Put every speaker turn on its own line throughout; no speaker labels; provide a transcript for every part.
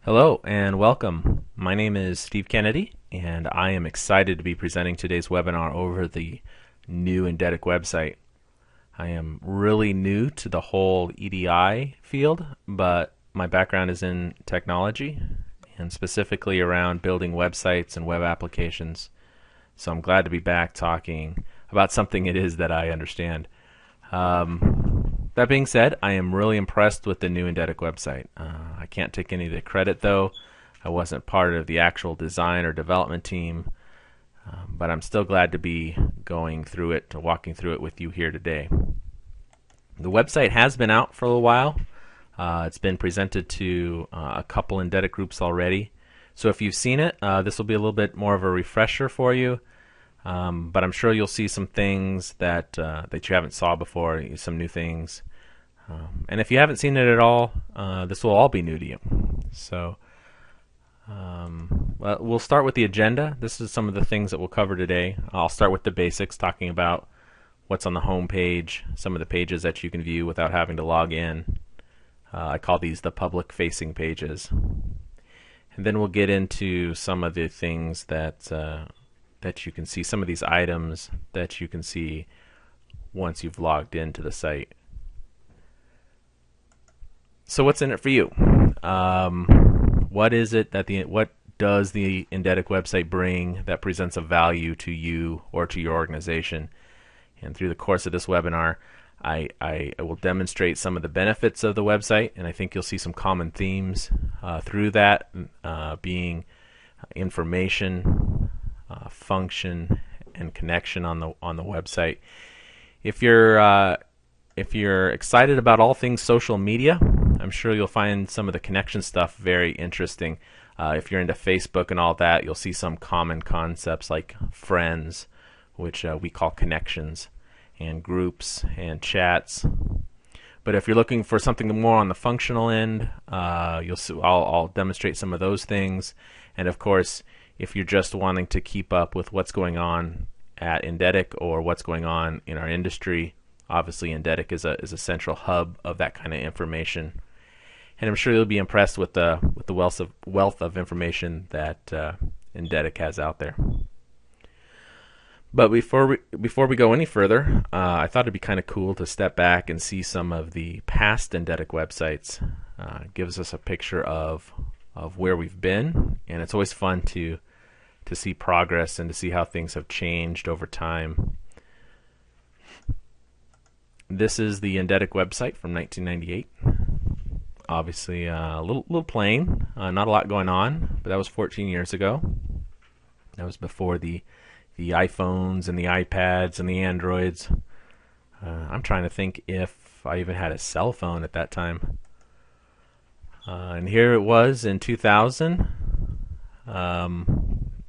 Hello and welcome. My name is Steve Kennedy, and I am excited to be presenting today's webinar over the new NDEDIC website. I am really new to the whole EDI field, but my background is in technology and specifically around building websites and web applications. So I'm glad to be back talking about something it is that I understand. That being said, I am really impressed with the new NDEDIC website. I can't take any of the credit though. I wasn't part of the actual design or development team, but I'm still glad to be going through it, walking through it with you here today. The website has been out for a little while. It's been presented to a couple NDEDIC groups already. So if you've seen it, this will be a little bit more of a refresher for you. But I'm sure you'll see some things that that you haven't saw before, some new things. And if you haven't seen it at all, this will all be new to you. So well, we'll start with the agenda. This is some of the things that we'll cover today. I'll start with the basics, talking about what's on the home page, some of the pages that you can view without having to log in. I call these the public-facing pages. And then we'll get into some of the things that that you can see, some of these items that you can see once you've logged into the site. So what's in it for you? What is it that what does the NDEDIC website bring that presents a value to you or to your organization? And through the course of this webinar, I will demonstrate some of the benefits of the website, and I think you'll see some common themes through that, being information, function, and connection on the website. If you're excited about all things social media, I'm sure you'll find some of the connection stuff very interesting. If you're into Facebook and all that, you'll see some common concepts like friends, which we call connections, and groups and chats. But if you're looking for something more on the functional end, you'll see, I'll demonstrate some of those things. And of course, if you're just wanting to keep up with what's going on at NDEDIC or what's going on in our industry, obviously NDEDIC is a central hub of that kind of information. And I'm sure you'll be impressed with the wealth of information that NDEDIC has out there. But before we go any further, I thought it'd be kind of cool to step back and see some of the past NDEDIC websites. Gives us a picture of where we've been, and it's always fun to see progress and to see how things have changed over time. This is the NDEDIC website from 1998. Obviously a little plain, not a lot going on, but that was 14 years ago. That was before the iPhones and the iPads and the Androids. I'm trying to think if I even had a cell phone at that time. And here it was in 2000.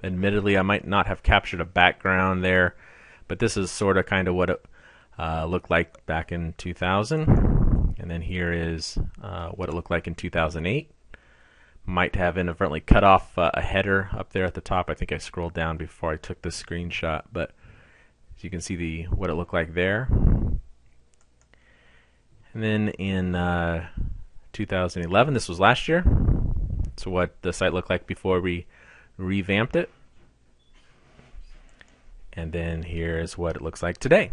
Admittedly, I might not have captured a background there, but this is sort of kind of what it looked like back in 2000. And then here is what it looked like in 2008. Might have inadvertently cut off a header up there at the top. I think I scrolled down before I took this screenshot, but as you can see what it looked like there. And then in 2011, this was last year, so what the site looked like before we revamped it. And then here's what it looks like today.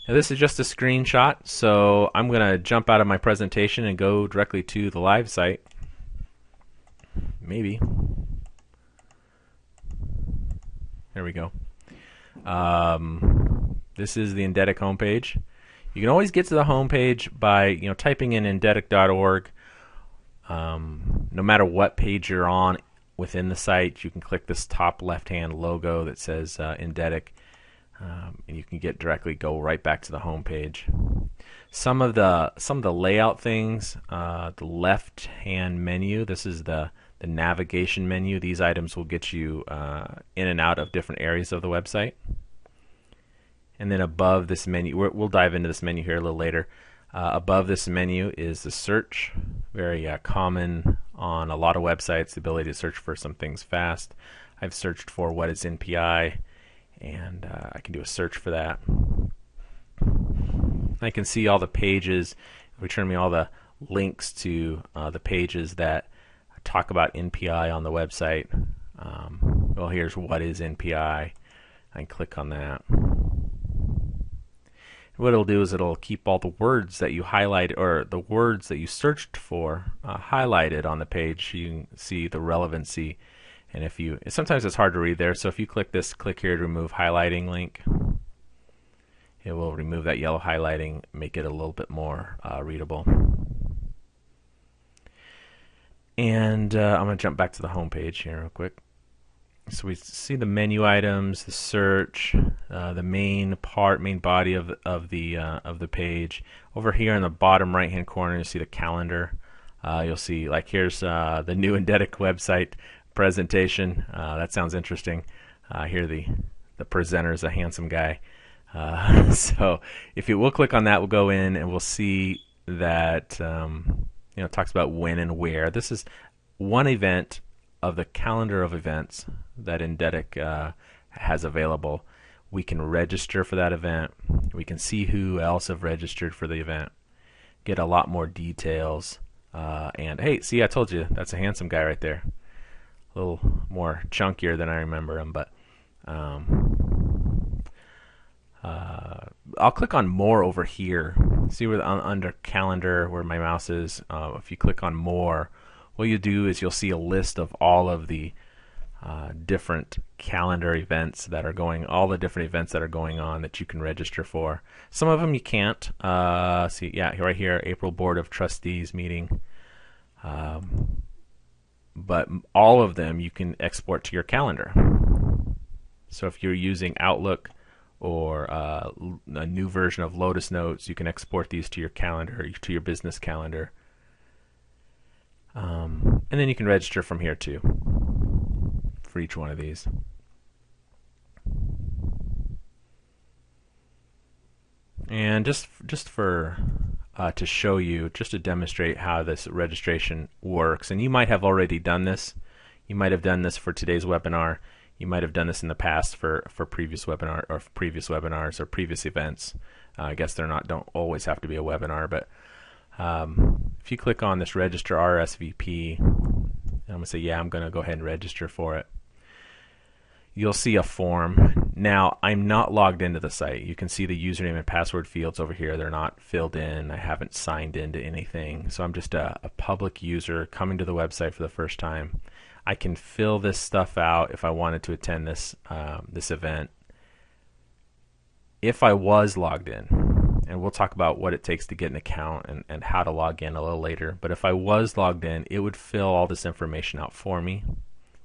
Now this is just a screenshot, so I'm going to jump out of my presentation and go directly to the live site. Maybe. There we go. This is the NDEDIC homepage. You can always get to the homepage by typing in ndedic.org. No matter what page you're on within the site, you can click this top left-hand logo that says NDEDIC. And you can go right back to the home page. Some of the layout things, the left-hand menu. This is the navigation menu. These items will get you in and out of different areas of the website. And then above this menu, we'll dive into this menu here a little later. Above this menu is the search, very common on a lot of websites, the ability to search for some things fast. I've searched for what is NPI, and I can do a search for that. I can see all the pages, return me all the links to the pages that talk about NPI on the website. Well, here's what is NPI. I can click on that. What it'll do is it'll keep all the words that you highlight, or the words that you searched for, highlighted on the page. You can see the relevancy. And if you, sometimes it's hard to read there, so if you click here to remove highlighting link, it will remove that yellow highlighting, make it a little bit more readable. And I'm going to jump back to the home page here real quick. So we see the menu items, the search, the main body of the page. Over here in the bottom right hand corner, you see the calendar. You'll see, like, here's the new NDEDIC website presentation. That sounds interesting. Here the presenter is a handsome guy. So if we'll click on that, we'll go in and we'll see that it talks about when and where. This is one event of the calendar of events that NDEDIC has available. We can register for that event. We can see who else have registered for the event, get a lot more details, and hey, see, I told you, that's a handsome guy right there. A little more chunkier than I remember him, but I'll click on more over here. See where under calendar, where my mouse is. If you click on more, what you do is you'll see a list of all of the different calendar events that are going, all the different events that are going on that you can register for. Some of them you can't. See, yeah, right here, April Board of Trustees meeting. But all of them you can export to your calendar. So if you're using Outlook or a new version of Lotus Notes, you can export these to your calendar, to your business calendar. And then you can register from here too for each one of these. And just for to show you, just to demonstrate how this registration works, and you might have already done this. You might have done this for today's webinar. You might have done this in the past for previous webinar or previous webinars or previous events. I guess don't always have to be a webinar, but if you click on this register RSVP, and I'm going to say, yeah, I'm going to go ahead and register for it. You'll see a form. Now, I'm not logged into the site. You can see the username and password fields over here. They're not filled in. I haven't signed into anything. So I'm just a public user coming to the website for the first time. I can fill this stuff out if I wanted to attend this event. If I was logged in, and we'll talk about what it takes to get an account and how to log in a little later, but if I was logged in, it would fill all this information out for me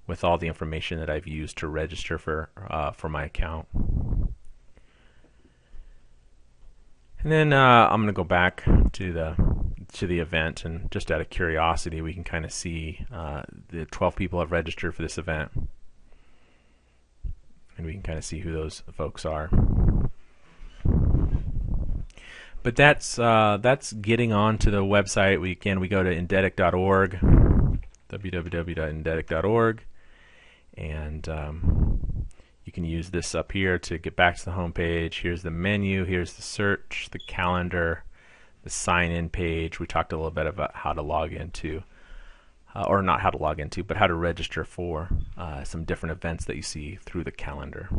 with all the information that I've used to register for my account. And then I'm going to go back to the event, and just out of curiosity, we can kind of see the 12 people have registered for this event, and we can kind of see who those folks are. But that's getting on to the website. We go to ndedic.org, www.ndedic.org, and you can use this up here to get back to the home page. Here's the menu, here's the search, the calendar, the sign-in page. We talked a little bit about how to log into, or not how to log into, but how to register for some different events that you see through the calendar.